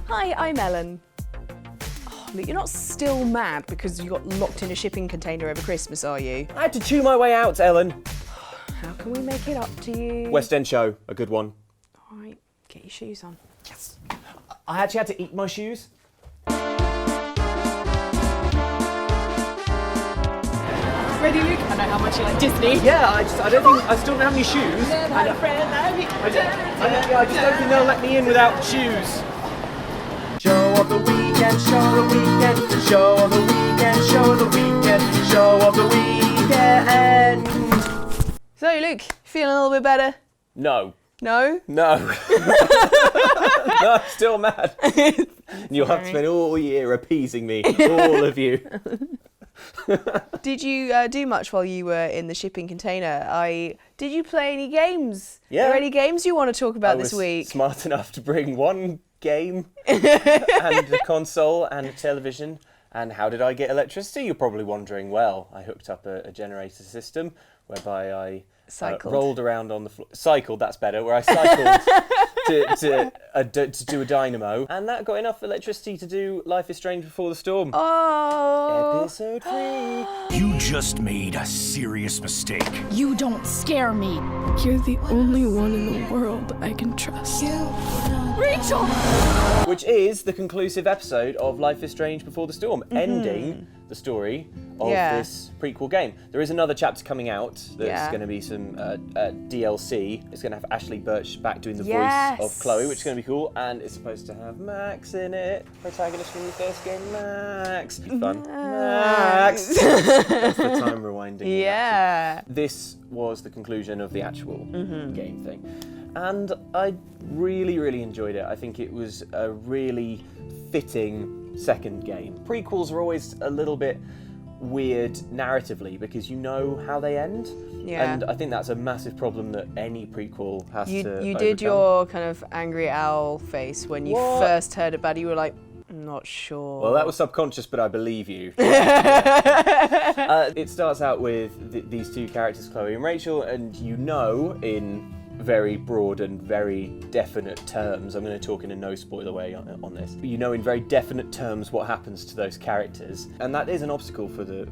Hi, I'm Ellen. Oh, look, you're not still mad because you got locked in a shipping container over Christmas, are you? I had to chew my way out, Ellen. How can we make it up to you? West End show, a good one. All right, get your shoes on. Yes. I actually had to eat my shoes. Ready, Luke? I know how much you like Disney. Yeah, I still don't have any shoes. I just don't think they'll let me in without shoes. Show of the weekend, show of the weekend, show of the weekend, show of the weekend, show of the weekend. So, Luke, feeling a little bit better? No. No? No. No, I'm still mad. You'll have to spend all year appeasing me, all of you. Did you do much while you were in the shipping container? Did you play any games? Yeah. Are there any games you want to talk about this week? Smart enough to bring one game and a console and a television. And how did I get electricity? You're probably wondering. Well, I hooked up a generator system whereby I rolled around on the floor. Cycled, that's better. Where I cycled to do a dynamo, and that got enough electricity to do Life is Strange Before the Storm. Oh. Episode 3. You just made a serious mistake. You don't scare me. You're the only one in the world I can trust. Rachel! Which is the conclusive episode of Life is Strange Before the Storm, ending the story of this prequel game. There is another chapter coming out that's going to be some DLC. It's going to have Ashley Birch back doing the voice of Chloe, which is going to be cool, and it's supposed to have Max in it, protagonist from the first game, Max. Fun. Max! That's the time rewinding. Yeah. This was the conclusion of the actual game thing. And I really, really enjoyed it. I think it was a really fitting second game. Prequels are always a little bit weird narratively because you know how they end. Yeah. And I think that's a massive problem that any prequel has to You overcome. did your kind of angry owl face when you first heard about it. You were like, not sure. Well, that was subconscious, but I believe you. It starts out with these two characters, Chloe and Rachel, and you know in very broad and very definite terms, I'm going to talk in a no spoiler way on this, you know in very definite terms what happens to those characters, and that is an obstacle for the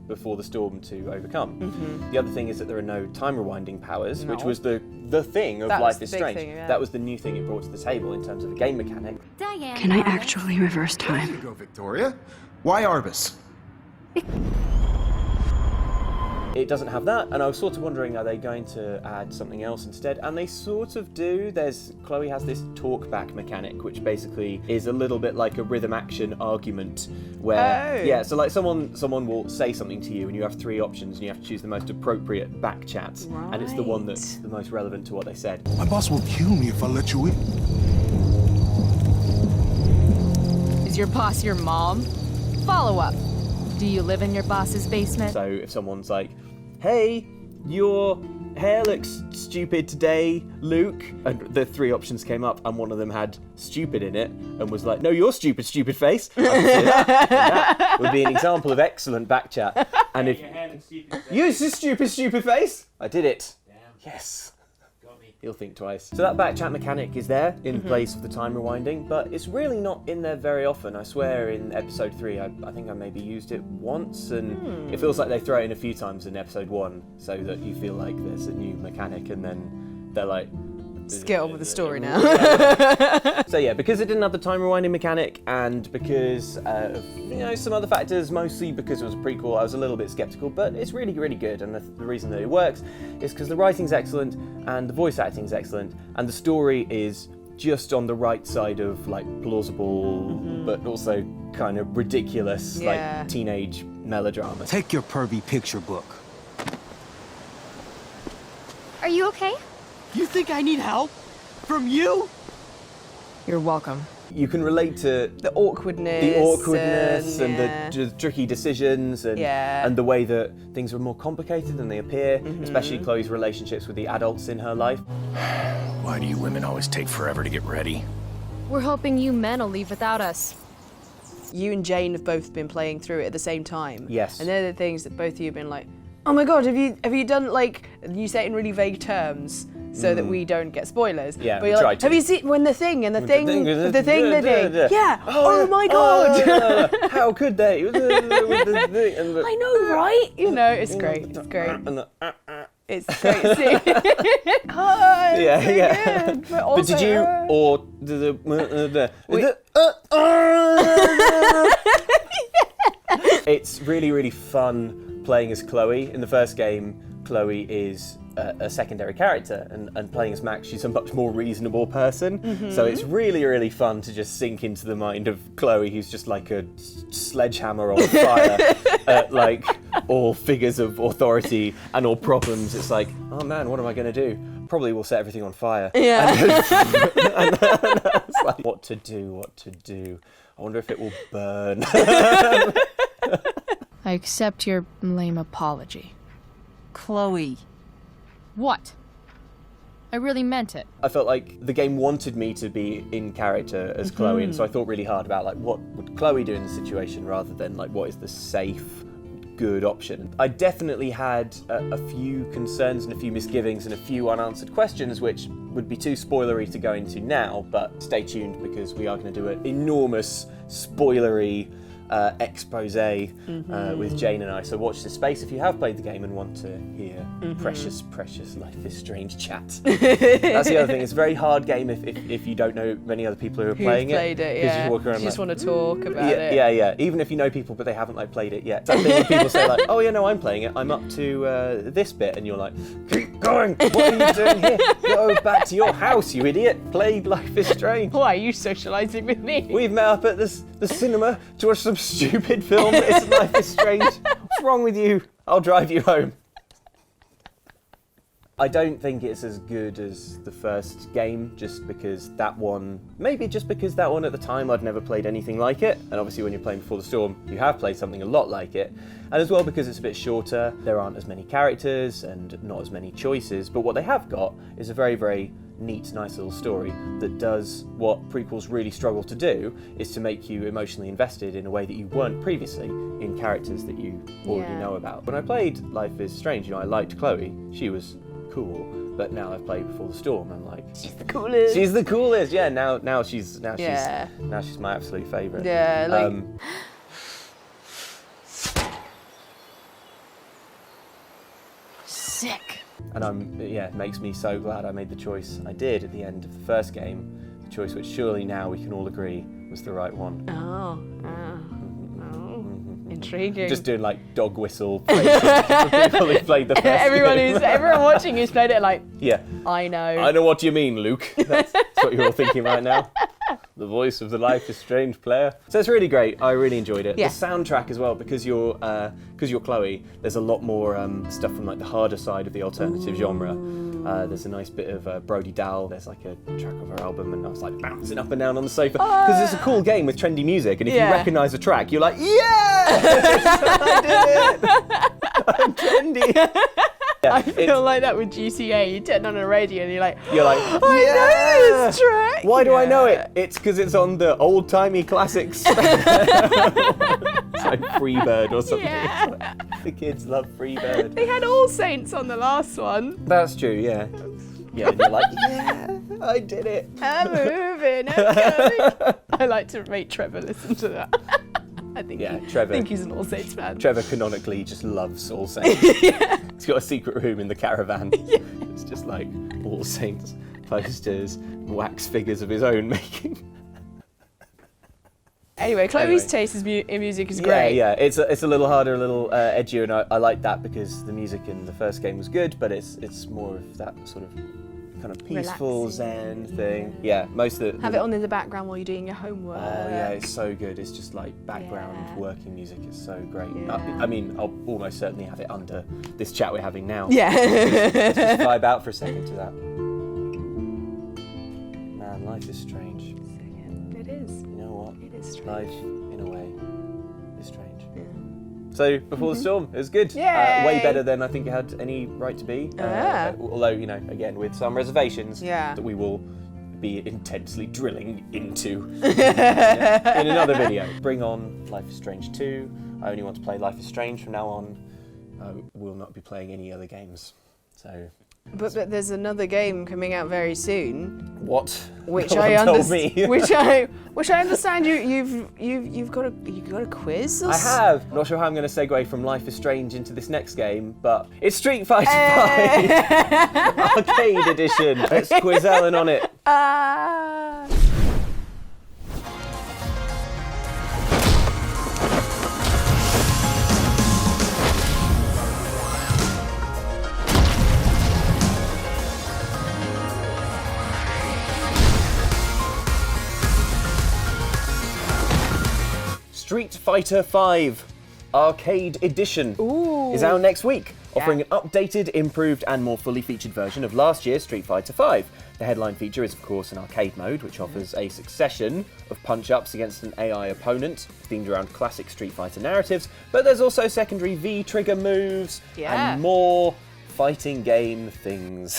Before the Storm to overcome. The other thing is that there are no time rewinding powers, which was the thing of Life is Strange. That was the new thing it brought to the table in terms of a game mechanic. Can I actually reverse time? There you go, Victoria. Why Arbus? It doesn't have that, and I was sort of wondering, are they going to add something else instead? And they sort of do. Chloe has this talk-back mechanic, which basically is a little bit like a rhythm-action argument, where so like someone will say something to you, and you have three options, and you have to choose the most appropriate back chat, and it's the one that's the most relevant to what they said. My boss will kill me if I let you in. Is your boss your mom? Follow up. Do you live in your boss's basement? So if someone's like, hey, your hair looks stupid today, Luke, and the three options came up, and one of them had stupid in it, and was like, no, you're stupid, stupid face. I can say that. And that would be an example of excellent back chat. And if you stupid, stupid face, I did it. Damn. Yes. He'll think twice. So that back chat mechanic is there in place of the time rewinding, but it's really not in there very often. I swear in episode 3, I think I maybe used it once, and it feels like they throw it in a few times in episode 1 so that you feel like there's a new mechanic, and then they're like, just get on with the story now. So yeah, because it didn't have the time rewinding mechanic, and because of some other factors, mostly because it was a prequel, I was a little bit skeptical, but it's really, really good, and the reason that it works is because the writing's excellent, and the voice acting's excellent, and the story is just on the right side of like plausible, but also kind of ridiculous, like teenage melodrama. Take your pervy picture book. Are you okay? You think I need help? From you? You're welcome. You can relate to The awkwardness and the tricky decisions and the way that things are more complicated than they appear, especially Chloe's relationships with the adults in her life. Why do you women always take forever to get ready? We're hoping you men will leave without us. You and Jane have both been playing through it at the same time. Yes. And they're the things that both of you have been like, oh my god, have you done, like, you say it in really vague terms, so that we don't get spoilers. Yeah, but you're try like, to. have you seen when the thing, thing. yeah, oh my god. How could they? With the thing and the, I know, right? You know, it's great. It's great. and the, It's great to see. Oh, it's Yeah, so yeah. good, but But did you also, or It's really, really fun playing as Chloe. In the first game, Chloe is a secondary character, and playing as Max, she's a much more reasonable person. So it's really, really fun to just sink into the mind of Chloe, who's just like a sledgehammer on fire at like all figures of authority and all problems. It's like, oh man, what am I going to do? Probably will set everything on fire. Yeah. And it's like, what to do? I wonder if it will burn. I accept your lame apology. Chloe. What? I really meant it. I felt like the game wanted me to be in character as Chloe, and so I thought really hard about like what would Chloe do in the situation rather than like what is the safe, good option. I definitely had a few concerns and a few misgivings and a few unanswered questions, which would be too spoilery to go into now, but stay tuned because we are going to do an enormous spoilery expose with Jane and I. So watch this space if you have played the game and want to hear precious, precious Life is Strange chat. That's the other thing. It's a very hard game if you don't know many other people who are playing it. Played it, 'Cause yeah. You walk around You just like, want to talk about it. Yeah. Even if you know people but they haven't like played it yet. That thing when people say like, oh yeah, no, I'm playing it. I'm up to this bit, and you're like, keep going. What are you doing here? Go back to your house, you idiot. Play Life is Strange. Why are you socialising with me? We've met up at the cinema to watch some stupid film that isn't Life is Strange. What's wrong with you? I'll drive you home. I don't think it's as good as the first game, just because that one at the time I'd never played anything like it, and obviously when you're playing Before the Storm, you have played something a lot like it, and as well because it's a bit shorter, there aren't as many characters and not as many choices, but what they have got is a very, very neat, nice little story that does what prequels really struggle to do, is to make you emotionally invested in a way that you weren't previously in characters that you already know about. When I played Life is Strange, I liked Chloe, she was cool, but now I've played Before the Storm, I'm like, She's the coolest. she's the coolest. Yeah, now she's my absolute favourite. Yeah, like Sick. And it makes me so glad I made the choice I did at the end of the first game, the choice which surely now we can all agree was the right one. intriguing. Just doing like dog whistle places for people who played the first game. Everyone watching who's played it like, Yeah. I know. I know what you mean, Luke. That's what you're all thinking right now. The voice of the Life is Strange player. So it's really great. I really enjoyed it. Yeah. The soundtrack as well, because you're Chloe. There's a lot more stuff from like the harder side of the alternative genre. There's a nice bit of Brody Dahl. There's like a track of her album, and I was like bouncing up and down on the sofa because it's a cool game with trendy music. And if you recognise a track, you're like, yeah, I did it. I'm trendy. Yeah, I feel like that with GTA. You turn on a radio and you're like, I know this track. Why do I know it? It's because it's on the old-timey classics. It's like Freebird or something. Yeah. It's like, the kids love Freebird. They had All Saints on the last one. That's true, yeah. Yeah, and you're like, yeah, I did it. I'm moving, I'm coming. I like to make Trevor listen to that. I think Trevor. I think he's an All Saints fan. Trevor canonically just loves All Saints. He's got a secret room in the caravan. It's just like All Saints posters, wax figures of his own making. Anyway, Chloe's taste in music is great. Yeah, it's a little harder, a little edgier, and I like that because the music in the first game was good, but it's more of that sort of kind of peaceful Relaxing. zen thing. Yeah, most of Have it on in the background while you're doing your homework. Oh yeah, it's so good. It's just like background working music. It's so great. I mean, I'll almost certainly have it under this chat we're having now. Yeah. Let's just vibe out for a second to that. Man, life is strange. It is. You know what? It is strange. Life, in a way, is strange. So, Before the Storm, it was good. Yay! Way better than I think it had any right to be. Although, again, with some reservations that we will be intensely drilling into in another video. Bring on Life is Strange 2. I only want to play Life is Strange from now on. I will not be playing any other games. So, But there's another game coming out very soon, What? which No I one told understand. me. which I understand you've got a quiz. Or I have. Not sure how I'm going to segue from Life is Strange into this next game, but it's Street Fighter 5 Arcade Edition. Let's quiz Ellen on it. Street Fighter 5 Arcade Edition is out next week, offering an updated, improved and more fully featured version of last year's Street Fighter 5. The headline feature is of course an arcade mode, which offers a succession of punch-ups against an AI opponent, themed around classic Street Fighter narratives, but there's also secondary V-trigger moves and more fighting game things.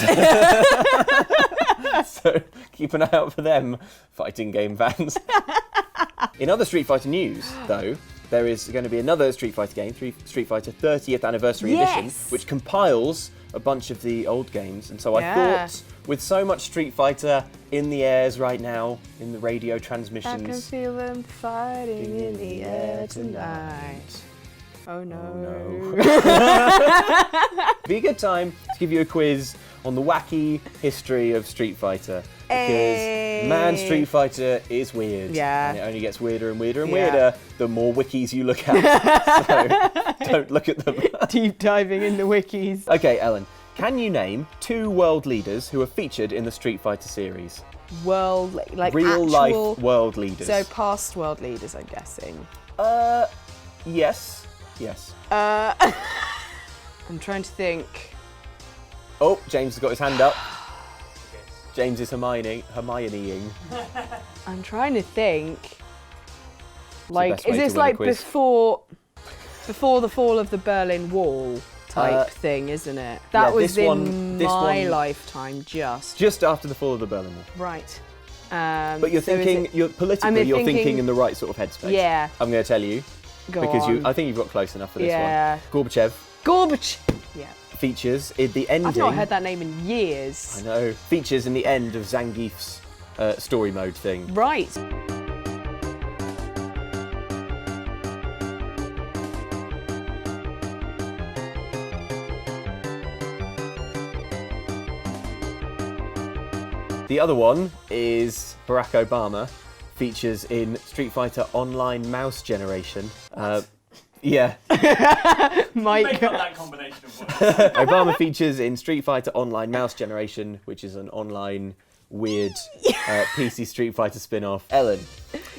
So keep an eye out for them, fighting game fans. In other Street Fighter news, though, there is going to be another Street Fighter game, Street Fighter 30th Anniversary Edition, which compiles a bunch of the old games. And so I thought, with so much Street Fighter in the airs right now, in the radio transmissions, I can feel them fighting in the air tonight. Oh no. Be a good time to give you a quiz on the wacky history of Street Fighter. Because, man, Street Fighter is weird. Yeah. And it only gets weirder and weirder and weirder the more wikis you look at. So, don't look at them. Deep diving in the wikis. Okay, Ellen, can you name 2 world leaders who are featured in the Street Fighter series? World, like Real actual, life world leaders. So past world leaders, I'm guessing. Yes. I'm trying to think. Oh, James has got his hand up. James is Hermioneing. I'm trying to think. the Like, best way is to this win a like quiz. before the fall of the Berlin Wall type thing, isn't it? That was this in this my one- lifetime, just after the fall of the Berlin Wall. right. But you're so is thinking, it- you're politically, I'm you're thinking thinking- in the right sort of headspace. Yeah. I'm going to tell you Go because on. I think you've got close enough for this Yeah. one. Gorbachev Gorbachev. Yeah. features in the ending. I've not heard that name in years. I know. Features in the end of Zangief's story mode thing. Right. The other one is Barack Obama, features in Street Fighter Online Mouse Generation. Yeah. Mike. that combination of words. Obama features in Street Fighter Online Mouse Generation, which is an online weird PC Street Fighter spin-off. Ellen,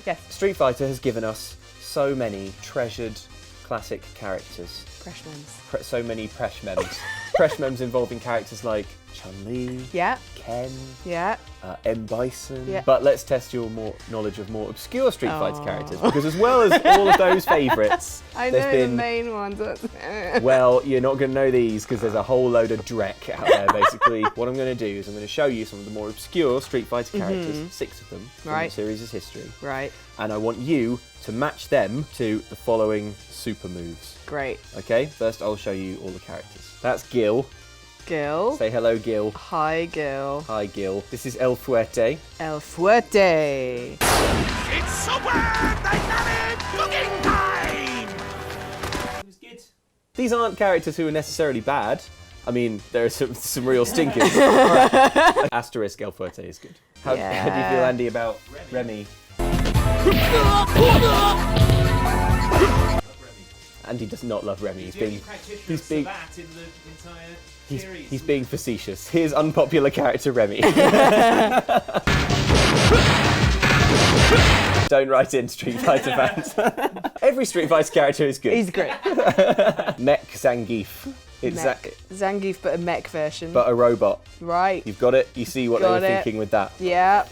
Yes. Street Fighter has given us so many treasured classic characters. Freshmans. So many Presh mems. Presh mems involving characters like Chun-Li, Yeah. Ken, Yeah. M. Bison. Yeah. But let's test your knowledge of more obscure Street Fighter characters, because as well as all of those favourites, I there's know been the main ones. well, you're not going to know these because there's a whole load of dreck out there, basically. What I'm going to do is I'm going to show you some of the more obscure Street Fighter characters, 6 of them, from Right. the series' history. Right. And I want you to match them to the following super moves. Great. Okay, first I'll show you all the characters. That's Gil. Gil. Say hello, Gil. Hi, Gil. Hi, Gil. This is El Fuerte. El Fuerte. It's super dynamic cooking time! It was good. These aren't characters who are necessarily bad. I mean, there are some real stinkers. Right. Asterisk El Fuerte is good. How do you feel, Andy, about Remy? Andy does not love Remy. He's being that in the entire series. he's being facetious. Here's unpopular character Remy. Don't write in, Street Fighter fans. Every Street Fighter character is good. He's great. Mech Zangief. It's Zangief, but a mech version. but a robot. Right. You've got it. You see what they were Got it. thinking with that. Yeah.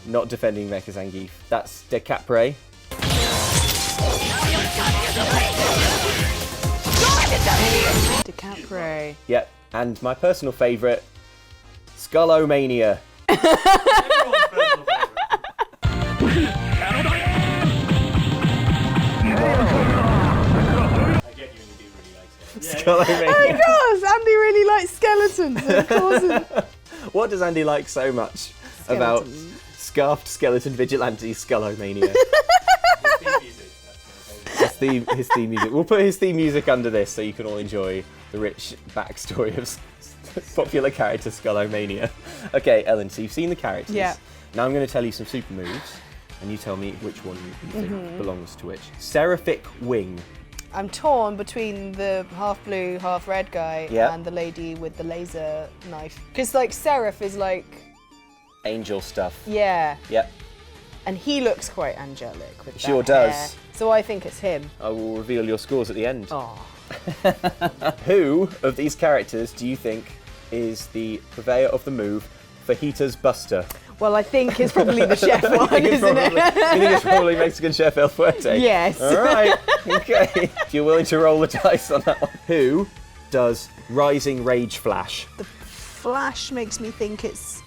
Not defending Mecha Zangief. That's De Capre. DiCaprio. Yep. And my personal favourite, Skullomania. Everyone's personal favourite. I genuinely do really like it. Skullomania. Of course, Andy really likes skeletons. Of course. What does Andy like so much about Skeletons. scarfed skeleton vigilante Skullomania? His theme music. We'll put his theme music under this so you can all enjoy the rich backstory of popular character Skullomania. Okay, Ellen, so you've seen the characters. Yeah. Now I'm going to tell you some super moves, and you tell me which one you think belongs to which. Seraphic Wing. I'm torn between the half blue, half red guy Yeah. and the lady with the laser knife. Because, like, Seraph is like, Angel stuff. yeah, Yep. and he looks quite angelic with Sure that does. hair. So I think it's him. I will reveal your scores at the end. Oh. Who of these characters do you think is the purveyor of the move Fajita's Buster? Well, I think it's probably the chef You one, think it's isn't probably- it? You think it's probably Mexican Chef El Fuerte? Yes. All right. Okay. If you're willing to roll the dice on that one. Who does Rising Rage Flash? The flash makes me think it's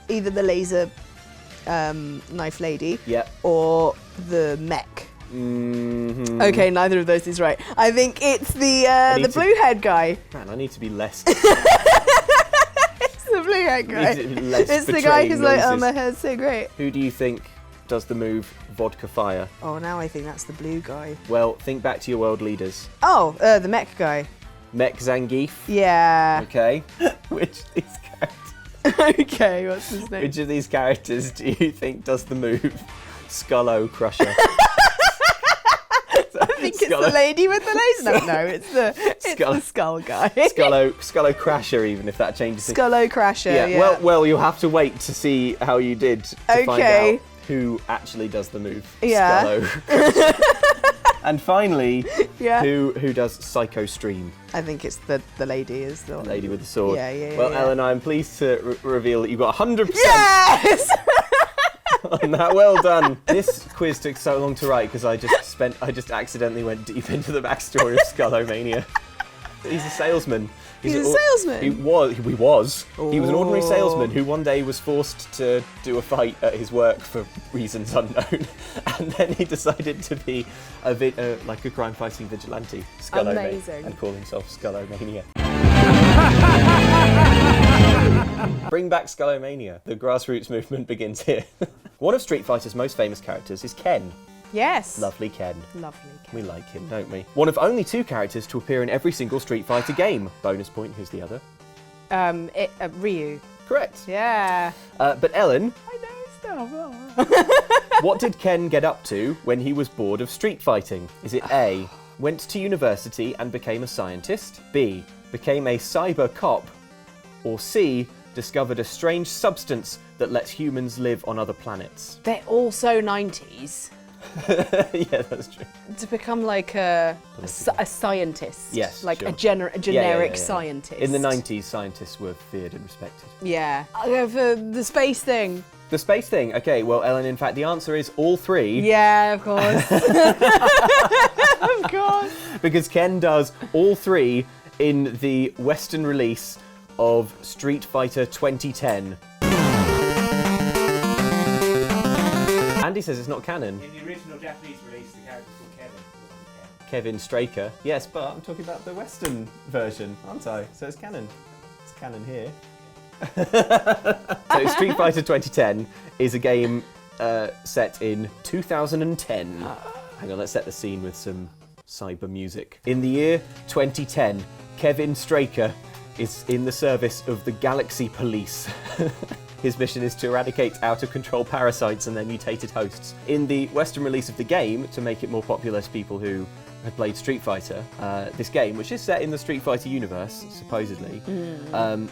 either the laser knife lady Yep. or the mech. Mm-hmm. Okay, neither of those is right. I think it's the need to- blue head guy. Man, I need to be less. It's the blue head guy. need to be less It's the guy betraying who's like, oh, noises. my hair's so great. Who do you think does the move Vodka Fire? Oh, now I think that's the blue guy. Well, think back to your world leaders. Oh, the mech guy. Mech Zangief. Yeah. Okay. Which of these characters? Okay, what's his name? Which of these characters do you think does the move Skullo Crusher? I think it's the lady with the laser. No, it's the Skull- skull guy. Skullo Crasher, even if that changes things. Skullo Crasher. Yeah. Well, you'll have to wait to see how you did to find Okay. out who actually does the move. Yeah. Skullo Crusher. And finally, Yeah. who does Psycho Stream? I think it's the lady is the one. Lady with the sword. Yeah. Well, yeah. Ellen, I'm pleased to reveal that you got 100% Yes. on that. Well done. This quiz took so long to write because I just accidentally went deep into the backstory of Skullomania. He's a salesman. He's a salesman? He was. He was an ordinary Oh. salesman who one day was forced to do a fight at his work for reasons unknown, and then he decided to be like a crime-fighting vigilante, Skullomania, Amazing. and call himself Skullomania. Bring back Skullomania. The grassroots movement begins here. One of Street Fighter's most famous characters is Ken. Yes. Lovely Ken. Lovely. We like him, don't we? One of only 2 characters to appear in every single Street Fighter game. Bonus point, who's the other? Ryu. Correct. Yeah. But Ellen, I know stuff. what did Ken get up to when he was bored of street fighting? Is it A, went to university and became a scientist? B, became a cyber cop? Or C, discovered a strange substance that lets humans live on other planets? They're all so 90s. Yeah, that's true. To become like a scientist. Yes, Like sure. a generic Yeah. scientist. In the 90s, scientists were feared and respected. Yeah. I'll go for the space thing. The space thing. Okay, well, Ellen, in fact, the answer is all 3. Yeah, of course. Of course. Because Ken does all 3 in the Western release of Street Fighter 2010. Andy says it's not canon. In the original Japanese release, the character's called Kevin. It wasn't Ken. Kevin Straker. Yes, but I'm talking about the Western version, aren't I? So it's canon. It's canon here. So Street Fighter 2010 is a game set in 2010. Hang on, let's set the scene with some cyber music. In the year 2010, Kevin Straker is in the service of the Galaxy Police. His mission is to eradicate out-of-control parasites and their mutated hosts. In the Western release of the game, to make it more popular to people who had played Street Fighter, this game, which is set in the Street Fighter universe, supposedly,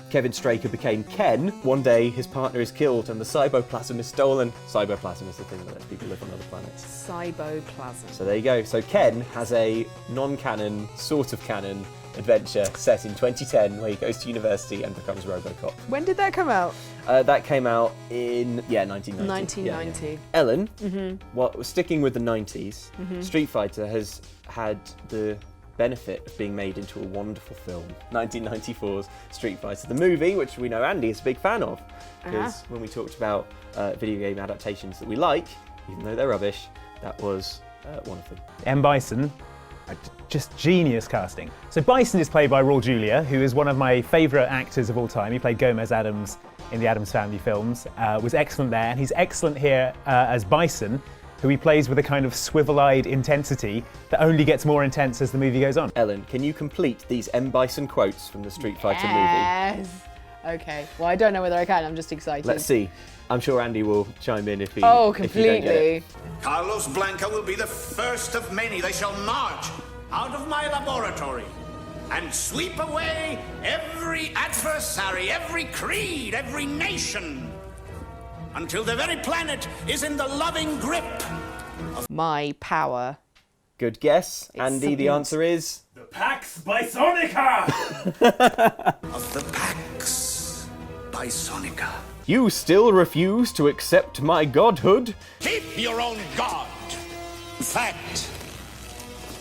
Kevin Straker became Ken. One day, his partner is killed and the cyboplasm is stolen. Cyboplasm is the thing that lets people live on other planets. Cyboplasm. So there you go. So Ken has a non-canon, sort of canon adventure set in 2010 where he goes to university and becomes RoboCop. When did that come out? That came out in 1990. 1990. Yeah. Ellen, well, sticking with the 90s, Street Fighter has had the benefit of being made into a wonderful film. 1994's Street Fighter, the movie, which we know Andy is a big fan of, because when we talked about video game adaptations that we like, even though they're rubbish, that was one of them. M. Bison, just genius casting. So Bison is played by Raul Julia, who is one of my favourite actors of all time. He played Gomez Addams in the Addams Family films, was excellent there, and he's excellent here as Bison, who he plays with a kind of swivel-eyed intensity that only gets more intense as the movie goes on. Ellen, can you complete these M. Bison quotes from the Street Fighter movie? Yes. Okay. Well, I don't know whether I can. I'm just excited. Let's see. I'm sure Andy will chime in if he. Oh, if you don't get it. completely. Carlos Blanca will be the first of many. They shall march out of my laboratory and sweep away every adversary, every creed, every nation, until the very planet is in the loving grip of My power. Good guess. Andy, the answer is. The Pax Bisonica! of the Pax Bisonica. You still refuse to accept my godhood? Keep your own god. In fact,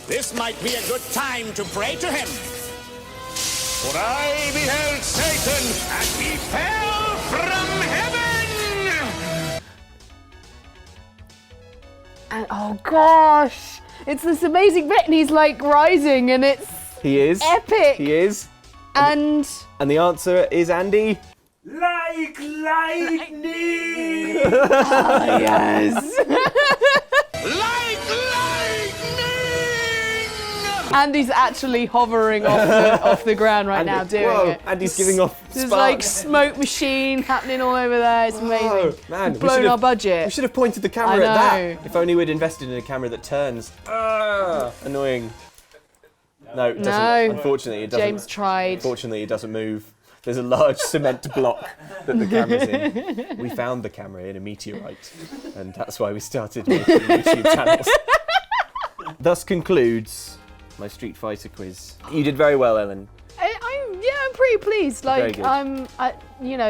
this might be a good time to pray to him. For I beheld Satan, and he fell from heaven! And oh gosh, it's this amazing bit, and he's like rising, and it's He is. epic. He is. And And the answer is Andy. Like lightning! yes. Like lightning! Andy's actually hovering off the ground right now doing Whoa, it. Andy's giving off There's sparks. like smoke machine happening all over there. It's amazing. Oh, man, We've blown our budget. We should have pointed the camera I at that. know. If only we'd invested in a camera that turns. Annoying. No, it doesn't. No. Unfortunately, it doesn't. James tried. Unfortunately, it doesn't move. There's a large cement block that the camera's in. We found the camera in a meteorite, and that's why we started making YouTube channels. Thus concludes my Street Fighter quiz. You did very well, Ellen. I'm pretty pleased. Very Like good.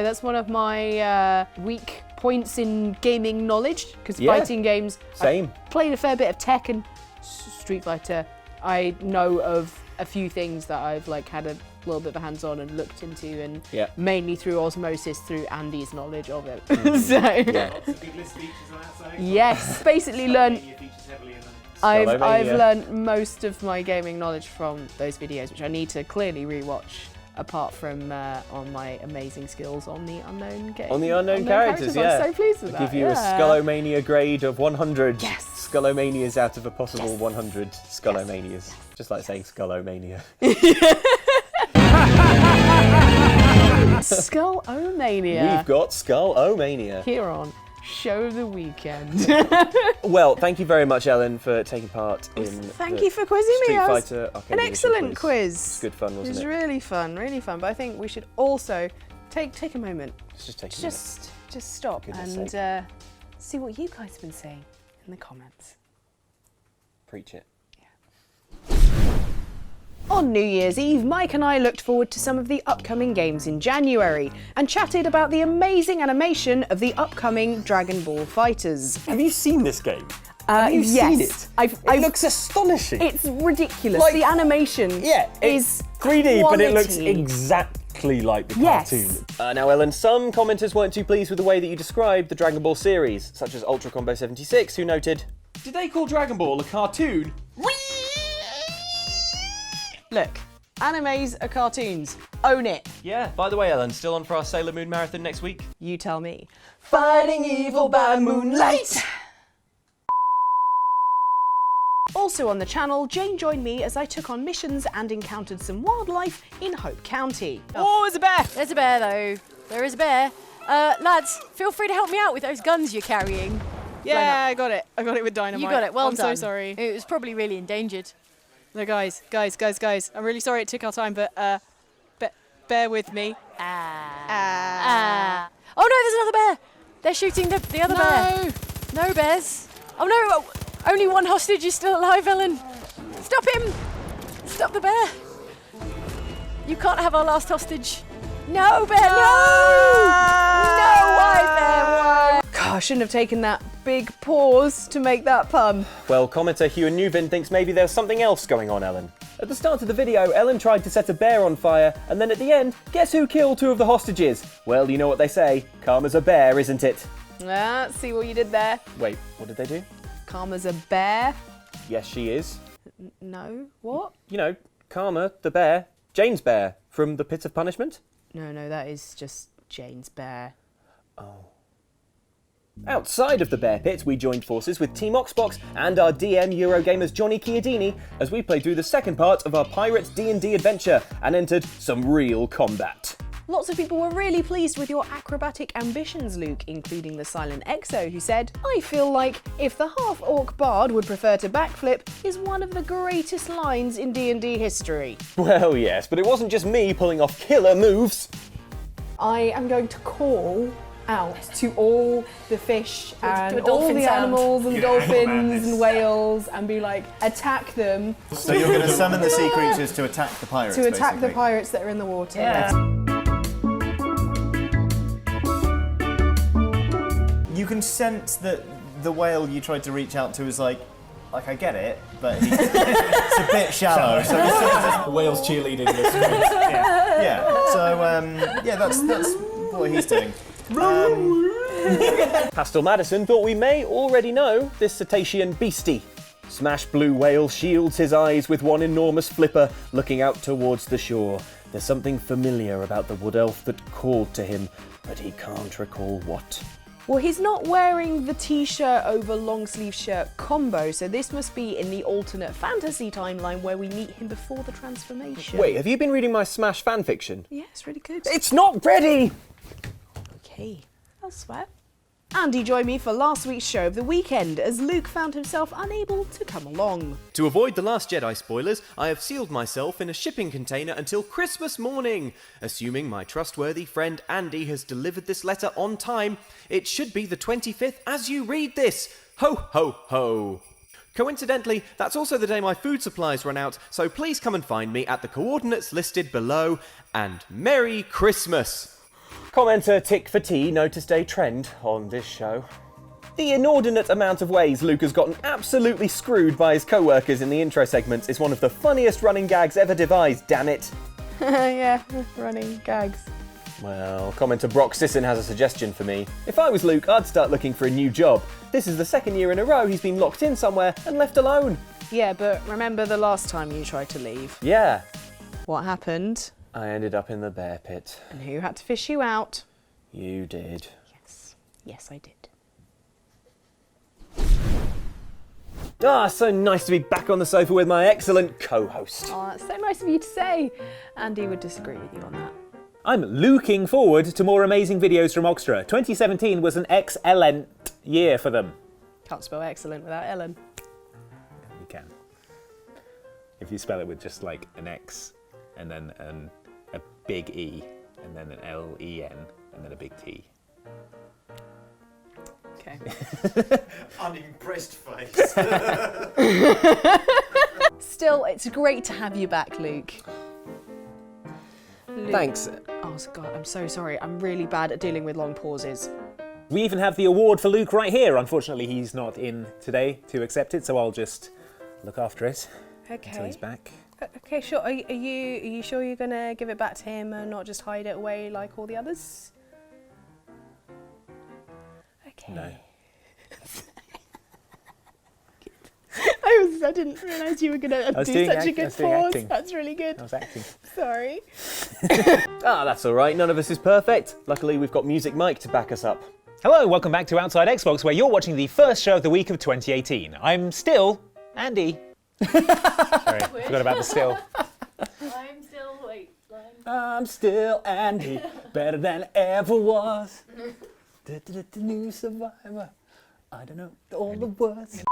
that's one of my weak points in gaming knowledge, because Yeah. fighting games. Same. I've played a fair bit of Tekken, Street Fighter. I know of a few things that I've like had a little bit of a hands-on and looked into, and Yeah. mainly through osmosis through Andy's knowledge of it. Yeah. Lots of big list features on that side. Yes, basically learned. Skullomania features heavily in them. I've Skullomania. learned most of my gaming knowledge from those videos, which I need to clearly rewatch. Apart from on my amazing skills on the unknown game. On the unknown characters, yeah. I'm so pleased with that. Give you yeah. a Skullomania grade of 100. Yes. Skullomanias out of a possible 100 Skullomanias. Just like saying Skullomania. Skullomania. We've got Skullomania. Here on Show of the Weekend. Well, thank you very much, Ellen, for taking part in Thank the you for quizzing me. Street That was Fighter Arcade an Edition excellent quiz. It's good fun, It wasn't was it? really fun, really fun. But I think we should also take a moment, Just take a minute. just stop Goodness and sake. see what you guys have been saying in the comments. Preach it. On New Year's Eve, Mike and I looked forward to some of the upcoming games in January and chatted about the amazing animation of the upcoming Dragon Ball Fighters. Have you seen this game? Have you yes. seen it? It looks astonishing. It's ridiculous. Like- the animation it's is 3D, but it looks quality. exactly like the Yes. cartoon. Now, Ellen, some commenters weren't too pleased with the way that you described the Dragon Ball series, such as Ultra Combo 76, who noted, Did they call Dragon Ball a cartoon? Look, animes are cartoons. Own it. yeah, by the way, Ellen, still on for our Sailor Moon marathon next week? You tell me. Fighting evil by moonlight. Also on the channel, Jane joined me as I took on missions and encountered some wildlife in Hope County. Oh, there's a bear! There's a bear, though. There is a bear. Lads, feel free to help me out with those guns you're carrying. Yeah, I got it. I got it with dynamite. You got it. Well I'm done. so sorry. It was probably really endangered. No, guys. I'm really sorry it took our time, but bear with me. Oh no, there's another bear. They're shooting the other bear. No bears. Oh no, only one hostage is still alive, Ellen. Stop him. Stop the bear. You can't have our last hostage. No, bear, no! No, why, bear, why? God, I shouldn't have taken that big pause to make that pun. Well, commenter Hugh Newvin thinks maybe there's something else going on, Ellen. At the start of the video, Ellen tried to set a bear on fire, and then at the end, guess who killed 2 of the hostages? Well, you know what they say, karma's a bear, isn't it? See what you did there? Wait, what did they do? Karma's a bear. Yes, she is. No. What? You know, Karma, the bear, Jane's bear from the Pit of Punishment. No, that is just Jane's bear. Outside of the bear pit, we joined forces with Team Oxbox and our DM Eurogamers Johnny Chiodini as we played through the second part of our pirate D&D adventure and entered some real combat. Lots of people were really pleased with your acrobatic ambitions, Luke, including the silent Exo, who said, "I feel like if the half-orc bard would prefer to backflip is one of the greatest lines in D&D history." Well, yes, but it wasn't just me pulling off killer moves. I am going to call out to all the fish and do a all dolphin the sound. animals and dolphins and whales and be like, attack them, So you're going to summon the sea creatures to attack the pirates, to attack the basically. pirates that are in the water. Yeah. You can sense that the whale you tried to reach out to is like I get it, but it's a bit shallow. So it's sort of just Whales cheerleading this. yeah. So that's what he's doing. Pastel Madison thought we may already know this cetacean beastie. Smash Blue Whale shields his eyes with one enormous flipper looking out towards the shore. There's something familiar about the wood elf that called to him, but he can't recall what. Well, he's not wearing the t-shirt over long sleeve shirt combo, so this must be in the alternate fantasy timeline where we meet him before the transformation. Wait, have you been reading my Smash fanfiction? Yeah, it's really good. It's not ready! Okay, I'll sweat. Andy joined me for last week's show of the weekend as Luke found himself unable to come along. To avoid the Last Jedi spoilers, I have sealed myself in a shipping container until Christmas morning. Assuming my trustworthy friend Andy has delivered this letter on time, it should be the 25th as you read this. Ho, ho, ho. Coincidentally, that's also the day my food supplies run out, so please come and find me at the coordinates listed below, and Merry Christmas! Commenter Tick for Tea noticed a trend on this show. The inordinate amount of ways Luke has gotten absolutely screwed by his co-workers in the intro segments is one of the funniest running gags ever devised, damn it. Yeah, running gags. Well, commenter Brock Sisson has a suggestion for me. If I was Luke, I'd start looking for a new job. This is the second year in a row he's been locked in somewhere and left alone. Yeah, but remember the last time you tried to leave? Yeah. What happened? I ended up in the bear pit. And who had to fish you out? You did. Yes, I did. Ah, so nice to be back on the sofa with my excellent co-host. Oh, that's so nice of you to say. Andy would disagree with you on that. I'm looking forward to more amazing videos from Xtra. 2017 was an excellent year for them. Can't spell excellent without Ellen. You can. If you spell it with just like an X and then a big E and then an L-E-N and then a big T. Okay. Unimpressed face. Still, it's great to have you back, Luke. Thanks. Oh, God, I'm so sorry. I'm really bad at dealing with long pauses. We even have the award for Luke right here. Unfortunately, he's not in today to accept it, so I'll just look after it until he's back. Okay, sure. Are you sure you're gonna give it back to him and not just hide it away like all the others? Okay. No. I didn't realise you were gonna do such a good pause. That's really good. I was acting. Sorry. Ah, that's all right. None of us is perfect. Luckily, we've got Music Mike to back us up. Hello, welcome back to Outside Xbox, where you're watching the first show of the week of 2018. I'm still Andy. Sorry, forgot about the still. I'm still I'm still Andy, better than ever was. The new survivor. I don't know all the words.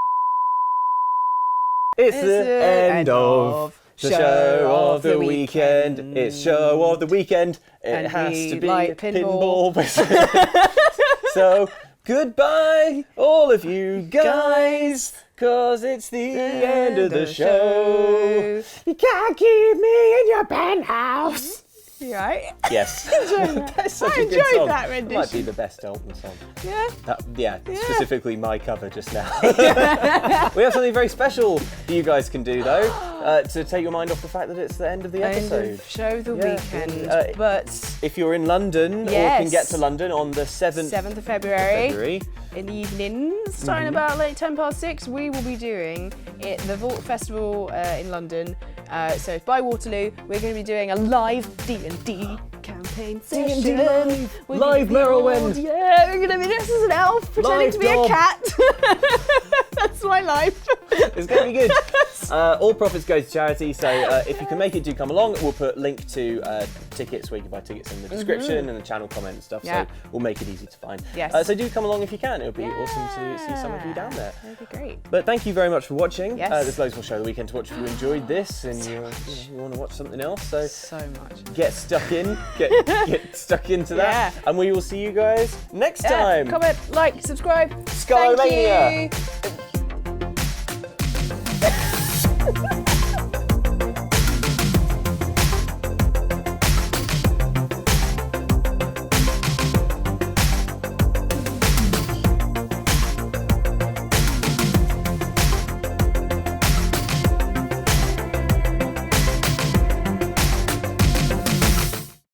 It's the end of the show of the weekend. It's show of the weekend. It And has we to be like pinball. So goodbye, all of you guys, 'cause it's the end of the show. You can't keep me in your penthouse. Right? Yes. That's such I a good enjoyed song. that rendition. Might be the best Elton song. Yeah. Specifically my cover just now. We have something very special that you guys can do though, to take your mind off the fact that it's the end of the episode. End of show the weekend. But if you're in London or can get to London on the 7th of February. In the evening, starting about late 6:10, we will be doing the Vault Festival in London. So it's by Waterloo. We're going to be doing a live D&D campaign session. Live Merylwind. Yeah, we're going to be dressed as an elf, pretending to be a cat. That's my life. It's going to be good. All profits go to charity, so if you can make it, do come along. We'll put link to tickets where you can buy tickets in the description and the channel comment and stuff, so we'll make it easy to find. Yes. So do come along if you can. It'll be awesome to see some of you down there. That'd be great. But thank you very much for watching. Yes. There's loads more show the weekend to watch if you enjoyed this and you want to watch something else. So much. Get stuck in. Get stuck into that. And we will see you guys next time. Comment, like, subscribe. Skullomania. Thank you.